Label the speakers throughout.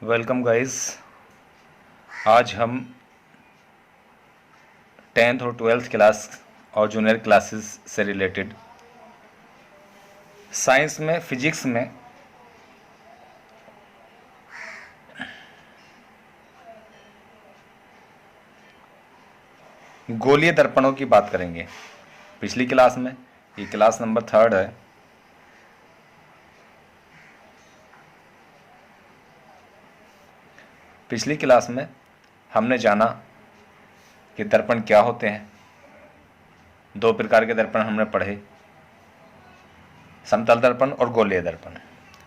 Speaker 1: Welcome guys. आज हम 10th और 12th क्लास और जूनियर क्लासेस से रिलेटेड साइंस में फिजिक्स में गोलीय दर्पणों की बात करेंगे। पिछली क्लास में, ये क्लास नंबर 3 है, पिछली क्लास में हमने जाना कि दर्पण क्या होते हैं। दो प्रकार के दर्पण हमने पढ़े, समतल दर्पण और गोलीय दर्पण।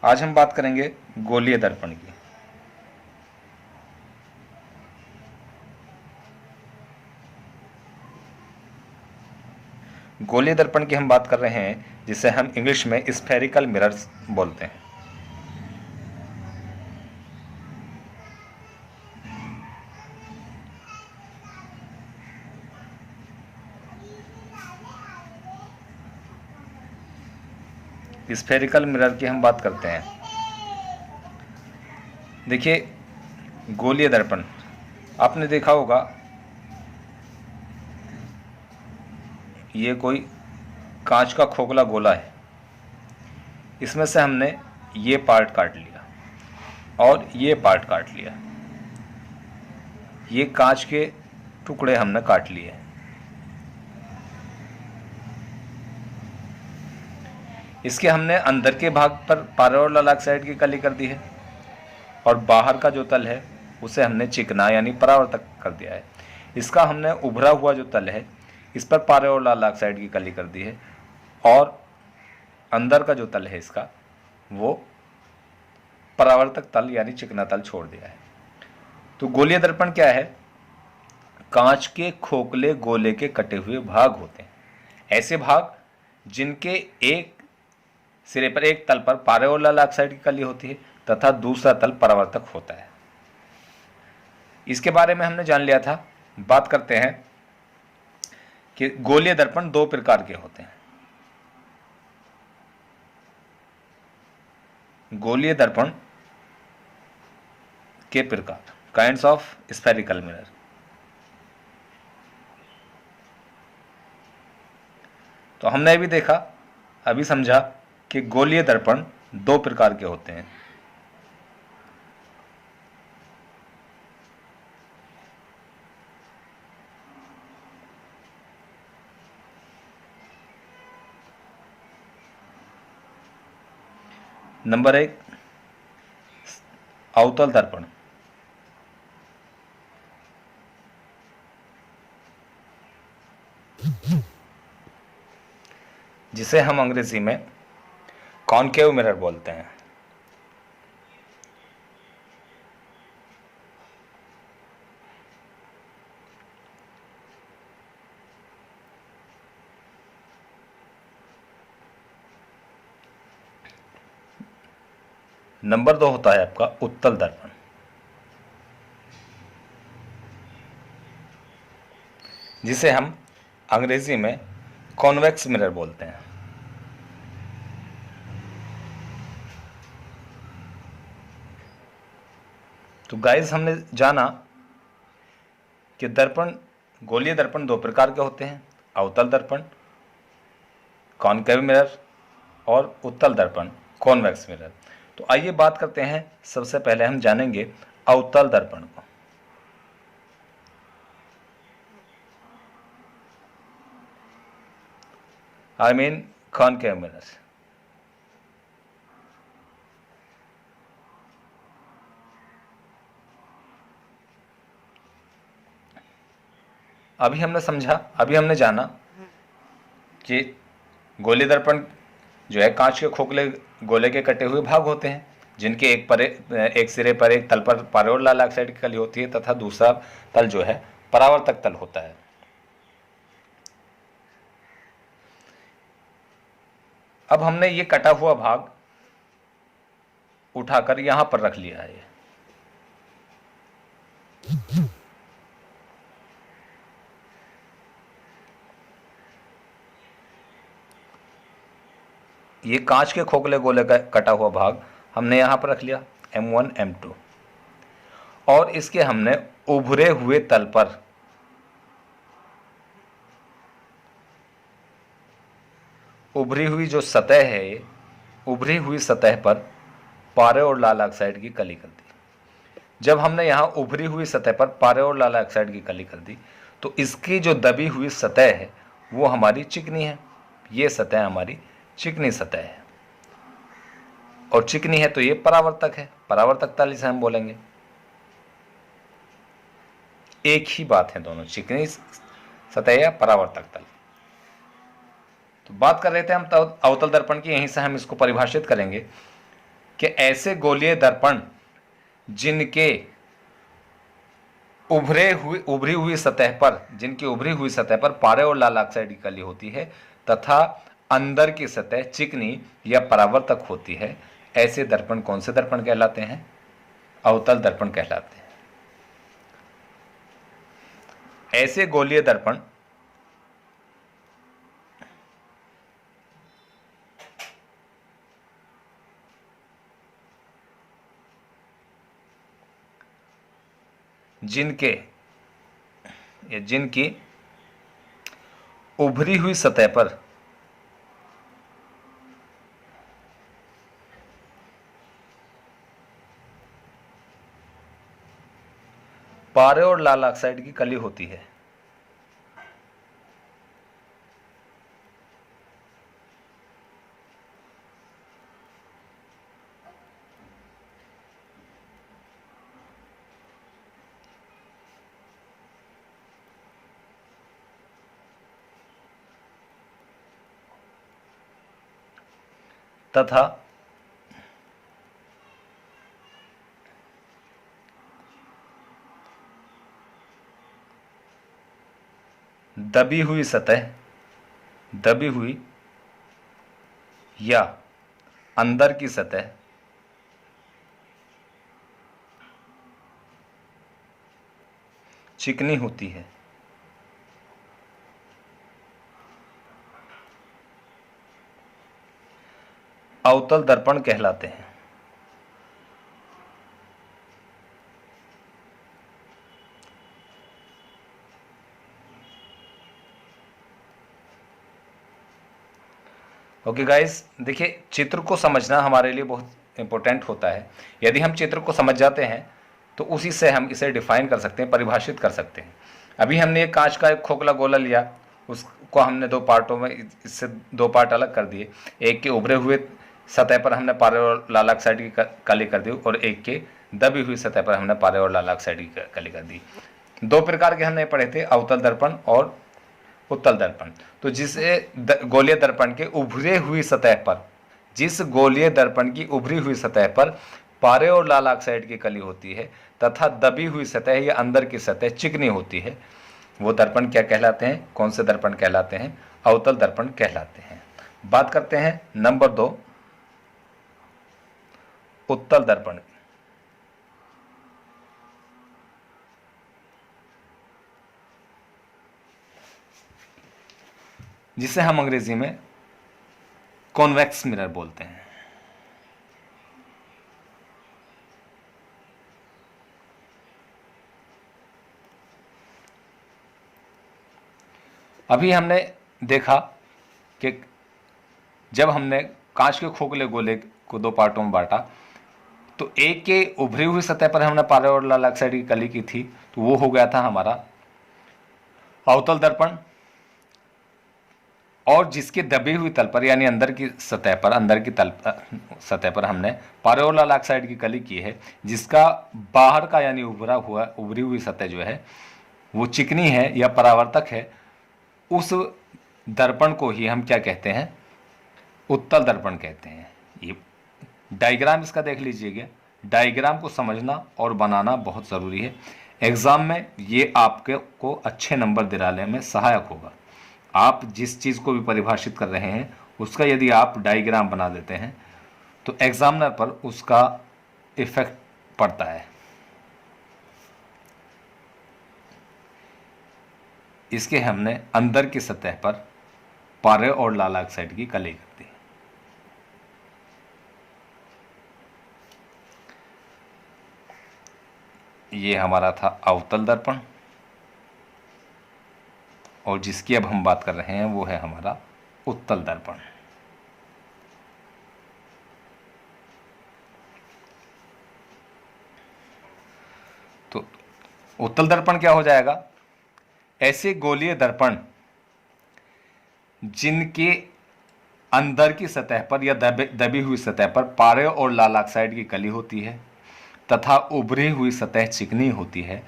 Speaker 1: आज हम बात करेंगे गोलीय दर्पण की। गोलीय दर्पण की हम बात कर रहे हैं, जिसे हम इंग्लिश में स्फेरिकल मिरर्स बोलते हैं। स्फेरिकल मिरर की हम बात करते हैं। देखिए, गोलीय दर्पण आपने देखा होगा, ये कोई कांच का खोखला गोला है। इसमें से हमने ये पार्ट काट लिया और ये पार्ट काट लिया। ये कांच के टुकड़े हमने काट लिए। इसके हमने अंदर के भाग पर पाराओरल ऑक्साइड की कली कर दी है और बाहर का जो तल है उसे हमने चिकना यानी परावर्तक कर दिया है। इसका हमने उभरा हुआ जो तल है इस पर पाराओरल ऑक्साइड की कली कर दी है और अंदर का जो तल है इसका वो परावर्तक तल यानी चिकना तल छोड़ दिया है। तो गोलीय दर्पण क्या है? कांच के खोखले गोले के कटे हुए भाग होते हैं। ऐसे भाग जिनके एक सिरे पर, एक तल पर पाराओरल ऑक्साइड की कली होती है तथा दूसरा तल परावर्तक होता है। इसके बारे में हमने जान लिया था। बात करते हैं कि गोलीय दर्पण दो प्रकार के होते हैं। गोलीय दर्पण के प्रकार, काइंड्स ऑफ स्फेरिकल मिरर। तो हमने अभी देखा, अभी समझा कि गोलीय दर्पण दो प्रकार के होते हैं। नंबर 1, अवतल दर्पण। जिसे हम अंग्रेजी में कॉनकेव मिरर बोलते हैं। नंबर 2 होता है आपका उत्तल दर्पण। जिसे हम अंग्रेजी में कॉन्वेक्स मिरर बोलते हैं। तो गाइस, हमने जाना कि दर्पण, गोलीय दर्पण दो प्रकार के होते हैं, अवतल दर्पण कॉनकेव मिरर और उत्तल दर्पण कॉन्वेक्स मिरर। तो आइए बात करते हैं, सबसे पहले हम जानेंगे अवतल दर्पण को। I mean concave mirror. अभी हमने समझा, अभी हमने जाना कि गोलीय दर्पण जो है कांच के खोखले गोले के कटे हुए भाग होते हैं, जिनके एक सिरे पर, एक तल पर पाराओरल ऑक्साइड की कली होती है तथा दूसरा तल जो है परावर्तक तल होता है। अब हमने ये कटा हुआ भाग उठाकर यहां पर रख लिया है। ये कांच के खोखले गोले का कटा हुआ भाग हमने यहां पर रख लिया, M1 M2। और इसके हमने उभरे हुए तल पर उभरी हुई जो सतह है, ये उभरी हुई सतह पर पारे और लाल ऑक्साइड की कली कर दी। जब हमने यहाँ उभरी हुई सतह पर पारे और लाल ऑक्साइड की कली कर दी तो इसकी जो दबी हुई सतह है वो हमारी चिकनी है। ये सतह हमारी चिकनी सतह है और चिकनी है तो ये परावर्तक है, परावर्तक तल इसे हम बोलेंगे। एक ही बात है दोनों, चिकनी सतह या परावर्तक तल। तो बात कर रहे थे हम अवतल दर्पण की, यहीं से हम इसको परिभाषित करेंगे कि ऐसे गोलीय दर्पण जिनकी उभरी हुई सतह पर पारे और लाल ऑक्साइड की कली होती है तथा अंदर की सतह चिकनी या परावर्तक होती है, ऐसे दर्पण कौन से दर्पण कहलाते हैं? अवतल दर्पण कहलाते हैं। ऐसे गोलीय दर्पण जिनकी उभरी हुई सतह पर पारे और लाल ऑक्साइड की कली होती है, तथा दबी हुई या अंदर की सतह चिकनी होती है। अवतल दर्पण कहलाते हैं। ओके गाइस, देखिए चित्र को समझना हमारे लिए बहुत इंपॉर्टेंट होता है। यदि हम चित्र को समझ जाते हैं तो उसी से हम इसे डिफाइन कर सकते हैं, परिभाषित कर सकते हैं। अभी हमने एक कांच का एक खोखला गोला लिया, उसको हमने दो पार्टों में, इससे दो पार्ट अलग कर दिए। एक के उभरे हुए सतह पर हमने पारे और लाल ऑक्साइड की कली कर दी और एक के दबी हुई सतह पर हमने पारे और लाल ऑक्साइड की कली कर दी। दो प्रकार के हमने पढ़े थे, अवतल दर्पण और उत्तल दर्पण। तो गोलीय दर्पण के उभरे हुई सतह पर, जिस गोलीय दर्पण की उभरी हुई सतह पर पारे और लाल ऑक्साइड की कली होती है तथा दबी हुई सतह या अंदर की सतह चिकनी होती है, वो दर्पण क्या कहलाते हैं? कौन से दर्पण कहलाते हैं? अवतल दर्पण कहलाते हैं। बात करते हैं नंबर 2, उत्तल दर्पण। जिसे हम अंग्रेजी में कॉन्वेक्स मिरर बोलते हैं। अभी हमने देखा कि जब हमने कांच के खोखले गोले को दो पार्टों में बांटा तो एक के उभरी हुई सतह पर हमने पारे और लाल ऑक्साइड की कली की थी, तो वो हो गया था हमारा अवतल दर्पण। और जिसके दबी हुई तल पर यानी अंदर की सतह पर हमने पारे और लाल ऑक्साइड की कली की है, जिसका बाहर का यानी उभरी हुई सतह जो है वो चिकनी है या परावर्तक है, उस दर्पण को ही हम क्या कहते हैं? उत्तल दर्पण कहते हैं। ये डायग्राम इसका देख लीजिएगा। डायग्राम को समझना और बनाना बहुत ज़रूरी है। एग्ज़ाम में ये आपको अच्छे नंबर दिलाने में सहायक होगा। आप जिस चीज़ को भी परिभाषित कर रहे हैं उसका यदि आप डायग्राम बना देते हैं तो एग्जामिनर पर उसका इफेक्ट पड़ता है। इसके हमने अंदर की सतह पर पारे और लाल ऑक्साइड की कली कर दी। ये हमारा था अवतल दर्पण, और जिसकी अब हम बात कर रहे हैं वो है हमारा उत्तल दर्पण। तो उत्तल दर्पण क्या हो जाएगा? ऐसे गोलीय दर्पण जिनके अंदर की सतह पर या दबी हुई सतह पर पारे और लाल ऑक्साइड की कली होती है तथा उभरी हुई सतह चिकनी होती है,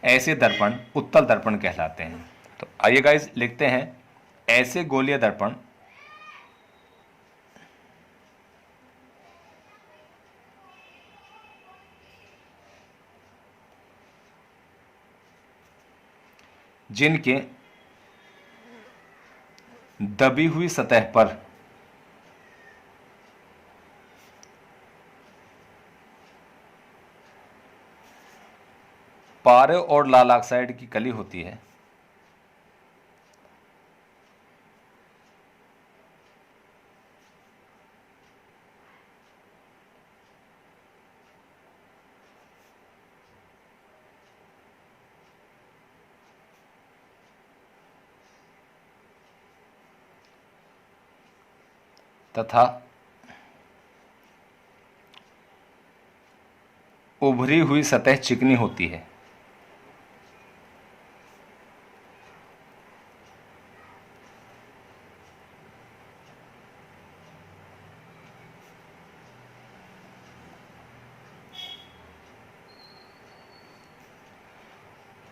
Speaker 1: ऐसे दर्पण उत्तल दर्पण कहलाते हैं। तो आइए गाइस लिखते हैं, ऐसे गोलीय दर्पण जिनके दबी हुई सतह पर पारे और लाल ऑक्साइड की कली होती है तथा उभरी हुई सतह चिकनी होती है।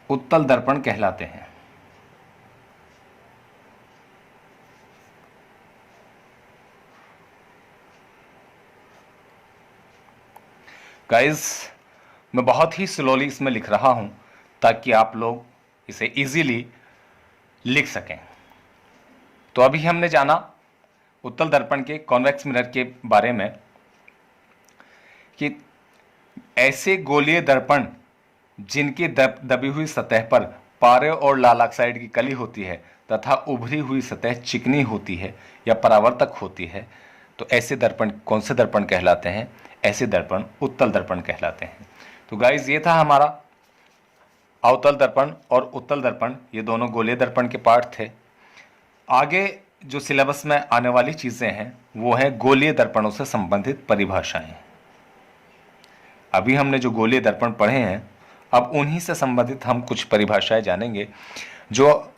Speaker 1: उत्तल दर्पण कहलाते हैं। गाइस, मैं बहुत ही स्लोली इसमें लिख रहा हूं ताकि आप लोग इसे इजीली लिख सकें। तो अभी हमने जाना उत्तल दर्पण के कॉन्वेक्स मिरर के बारे में कि ऐसे गोलीय दर्पण जिनकी दबी हुई सतह पर पारे और लाल ऑक्साइड की कली होती है तथा उभरी हुई सतह चिकनी होती है या परावर्तक होती है, तो ऐसे दर्पण कौन से दर्पण कहलाते हैं? ऐसे दर्पण उत्तल दर्पण कहलाते हैं। तो गाइज, ये था हमारा अवतल दर्पण और उत्तल दर्पण, ये दोनों गोलीय दर्पण के पार्ट थे। आगे जो सिलेबस में आने वाली चीज़ें हैं वो हैं गोलीय दर्पणों से संबंधित परिभाषाएं। अभी हमने जो गोलीय दर्पण पढ़े हैं, अब उन्हीं से संबंधित हम कुछ परिभाषाएं जानेंगे जो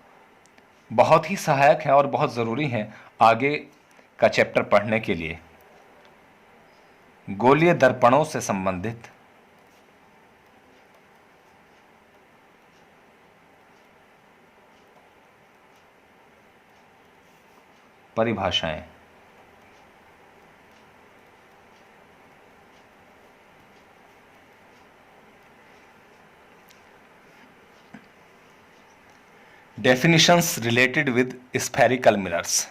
Speaker 1: बहुत ही सहायक हैं और बहुत ज़रूरी हैं आगे का चैप्टर पढ़ने के लिए। गोलीय दर्पणों से संबंधित परिभाषाएं। Definitions related with spherical mirrors.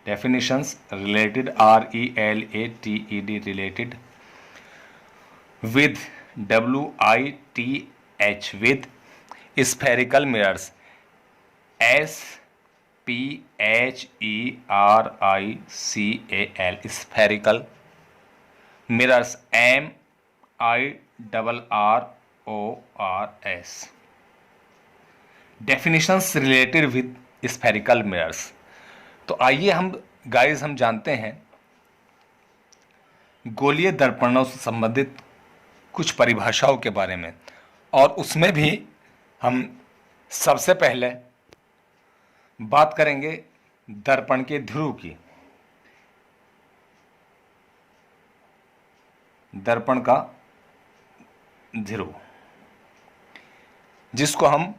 Speaker 1: Definitions related, R-E-L-A-T-E-D, related with, W-I-T-H, with spherical mirrors, S-P-H-E-R-I-C-A-L, spherical mirrors, M-I-R-R-O-R-S. Definitions related with spherical mirrors. तो आइए हम गाइस हम जानते हैं गोलीय दर्पणों से संबंधित कुछ परिभाषाओं के बारे में, और उसमें भी हम सबसे पहले बात करेंगे दर्पण के ध्रुव की। दर्पण का ध्रुव, जिसको हम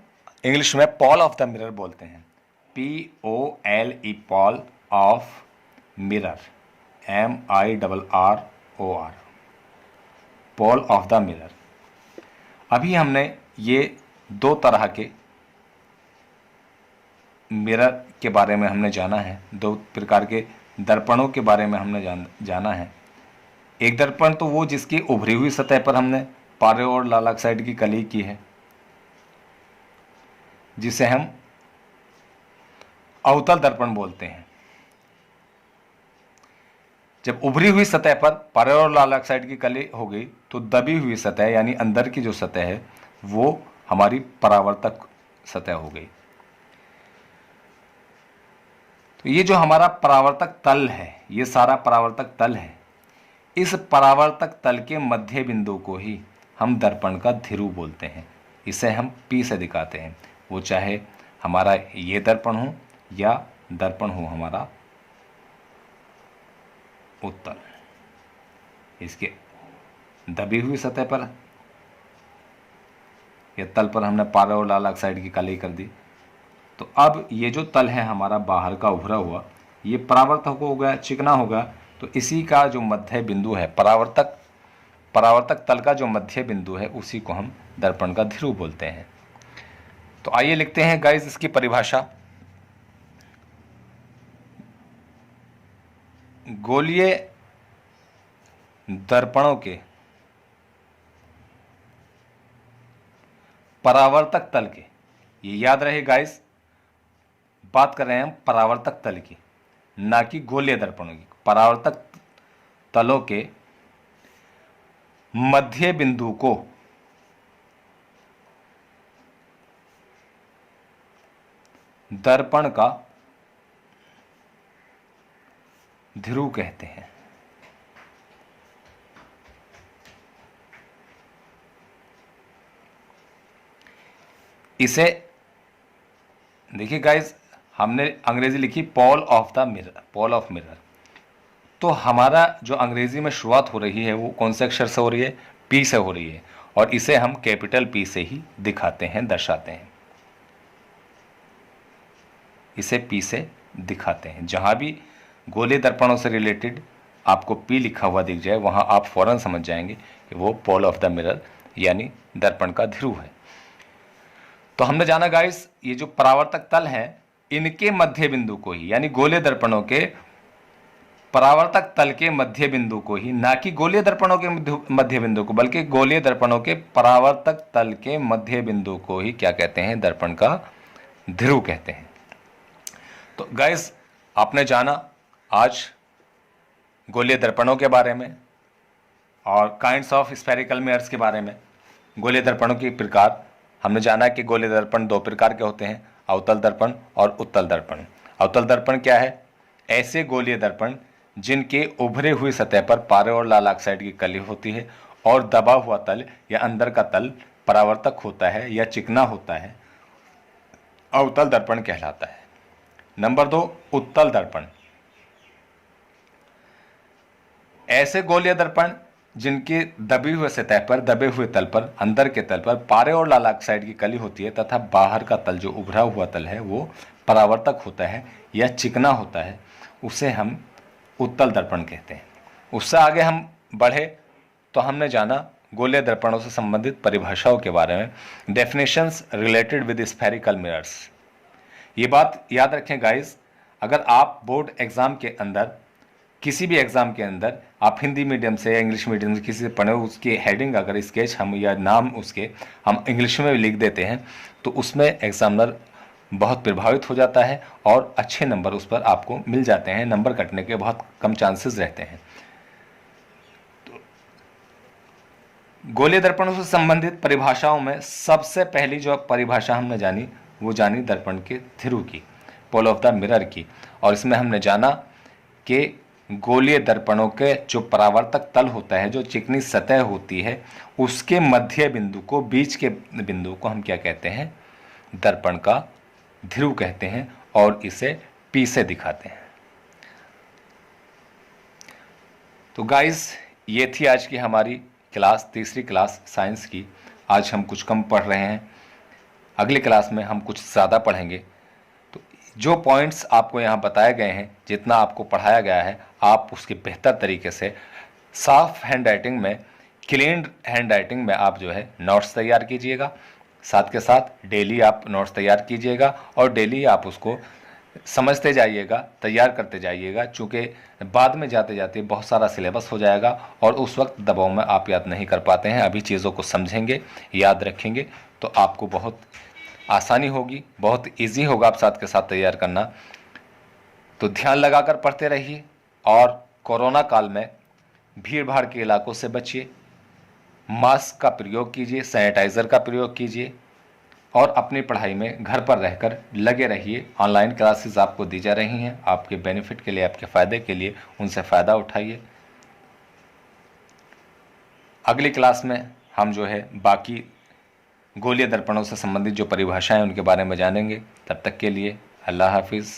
Speaker 1: इंग्लिश में पॉल ऑफ द मिरर बोलते हैं, P-O-L-E, Paul of mirror, M-I-R-R-O-R, Paul of the mirror. अभी हमने ये दो तरह के मिरर के बारे में हमने जाना है, दो प्रकार के दर्पणों के बारे में हमने जाना है। एक दर्पण तो वो जिसकी उभरी हुई सतह पर हमने पारे और लाल ऑक्साइड की कली की है, जिसे हम अवतल दर्पण बोलते हैं। जब उभरी हुई सतह पर पारे और लाल ऑक्साइड की कली हो गई तो दबी हुई सतह यानी अंदर की जो सतह है वो हमारी परावर्तक सतह हो गई। तो ये जो हमारा परावर्तक तल है, ये सारा परावर्तक तल है, इस परावर्तक तल के मध्य बिंदु को ही हम दर्पण का ध्रुव बोलते हैं। इसे हम P से दिखाते हैं, वो चाहे हमारा ये दर्पण हो या दर्पण हो हमारा उत्तल। इसके दबी हुई सतह पर या तल पर हमने पारा और लाल ऑक्साइड की कली कर दी। तो अब ये जो तल है हमारा बाहर का उभरा हुआ, ये परावर्तक हो गया, चिकना हो गया। तो इसी का जो मध्य बिंदु है, परावर्तक तल का जो मध्य बिंदु है, उसी को हम दर्पण का ध्रुव बोलते हैं। तो आइए लिखते हैं गाइस इसकी परिभाषा। गोलीय दर्पणों के परावर्तक तल के, ये याद रहे गाइस, बात कर रहे हैं हम परावर्तक तल की, ना कि गोलीय दर्पणों की। परावर्तक तलों के मध्य बिंदु को दर्पण का ध्रुव कहते हैं। इसे देखिए गाइस, हमने अंग्रेजी लिखी Paul of the mirror, Paul of mirror. तो हमारा जो अंग्रेजी में शुरुआत हो रही है वो कौन से अक्षर से हो रही है? P से हो रही है, और इसे हम कैपिटल P से ही दिखाते हैं, दर्शाते हैं। इसे P से दिखाते हैं। जहां भी गोले दर्पणों से रिलेटेड आपको P लिखा हुआ दिख जाए, वहां आप फौरन समझ जाएंगे कि वो पॉल ऑफ द मिरर यानी दर्पण का ध्रुव है। तो हमने जाना गाइस, ये जो परावर्तक तल हैं, इनके मध्य बिंदु को ही, यानी गोले दर्पणों के परावर्तक तल के मध्य बिंदु को ही, ना कि गोलीय दर्पणों के मध्य बिंदु को, बल्कि गोलीय दर्पणों के परावर्तक तल के मध्य बिंदु को ही क्या कहते हैं? दर्पण का ध्रुव कहते हैं। तो गाइस, आपने जाना आज गोलीय दर्पणों के बारे में और काइंड्स ऑफ स्फेरिकल मिरर्स के बारे में। गोलीय दर्पणों के प्रकार हमने जाना कि गोलीय दर्पण दो प्रकार के होते हैं, अवतल दर्पण और उत्तल दर्पण। अवतल दर्पण क्या है? ऐसे गोलीय दर्पण जिनके उभरे हुई सतह पर पारे और लाल ऑक्साइड की कली होती है और दबा हुआ तल या अंदर का तल परावर्तक होता है या चिकना होता है, अवतल दर्पण कहलाता है। नंबर 2, उत्तल दर्पण। ऐसे गोलीय दर्पण जिनके दबी हुए सतह पर, दबे हुए तल पर, अंदर के तल पर पारे और लाल ऑक्साइड की कली होती है तथा बाहर का तल जो उभरा हुआ तल है वो परावर्तक होता है या चिकना होता है, उसे हम उत्तल दर्पण कहते हैं। उससे आगे हम बढ़े तो हमने जाना गोलीय दर्पणों से संबंधित परिभाषाओं के बारे में, definitions related with spherical mirrors. ये बात याद रखें गाइस, अगर आप बोर्ड एग्जाम के अंदर, किसी भी एग्जाम के अंदर आप हिंदी मीडियम से या इंग्लिश मीडियम से किसी से पढ़े, उसकी हेडिंग अगर स्केच हम या नाम उसके हम इंग्लिश में लिख देते हैं तो उसमें एग्जामिनर बहुत प्रभावित हो जाता है और अच्छे नंबर उस पर आपको मिल जाते हैं। नंबर कटने के बहुत कम चांसेस रहते हैं। तो गोलीय दर्पणों से संबंधित परिभाषाओं में सबसे पहली जो परिभाषा हमने जानी वो जानी दर्पण के ध्रुव की, पोल ऑफ द मिरर की। और इसमें हमने जाना कि गोलीय दर्पणों के जो परावर्तक तल होता है, जो चिकनी सतह होती है, उसके मध्य बिंदु को, बीच के बिंदु को हम क्या कहते हैं? दर्पण का ध्रुव कहते हैं और इसे P से दिखाते हैं। तो गाइस, ये थी आज की हमारी क्लास, तीसरी क्लास साइंस की। आज हम कुछ कम पढ़ रहे हैं, अगली क्लास में हम कुछ ज़्यादा पढ़ेंगे। तो जो पॉइंट्स आपको यहाँ बताए गए हैं, जितना आपको पढ़ाया गया है, आप उसके बेहतर तरीके से साफ हैंड राइटिंग में, क्लीन हैंड राइटिंग में आप जो है नोट्स तैयार कीजिएगा। साथ के साथ डेली आप नोट्स तैयार कीजिएगा और डेली आप उसको समझते जाइएगा, तैयार करते जाइएगा, चूँकि बाद में जाते जाते बहुत सारा सिलेबस हो जाएगा और उस वक्त दबाव में आप याद नहीं कर पाते हैं। अभी चीज़ों को समझेंगे, याद रखेंगे तो आपको बहुत आसानी होगी, बहुत इजी होगा आप साथ के साथ तैयार करना। तो ध्यान लगाकर पढ़ते रहिए और कोरोना काल में भीड़ भाड़ के इलाकों से बचिए, मास्क का प्रयोग कीजिए, सैनिटाइज़र का प्रयोग कीजिए और अपनी पढ़ाई में घर पर रहकर लगे रहिए। ऑनलाइन क्लासेस आपको दी जा रही हैं, आपके बेनिफिट के लिए, आपके फ़ायदे के लिए, उनसे फ़ायदा उठाइए। अगली क्लास में हम जो है बाकी गोलीय दर्पणों से संबंधित जो परिभाषाएं उनके बारे में जानेंगे। तब तक के लिए अल्लाह हाफिज़।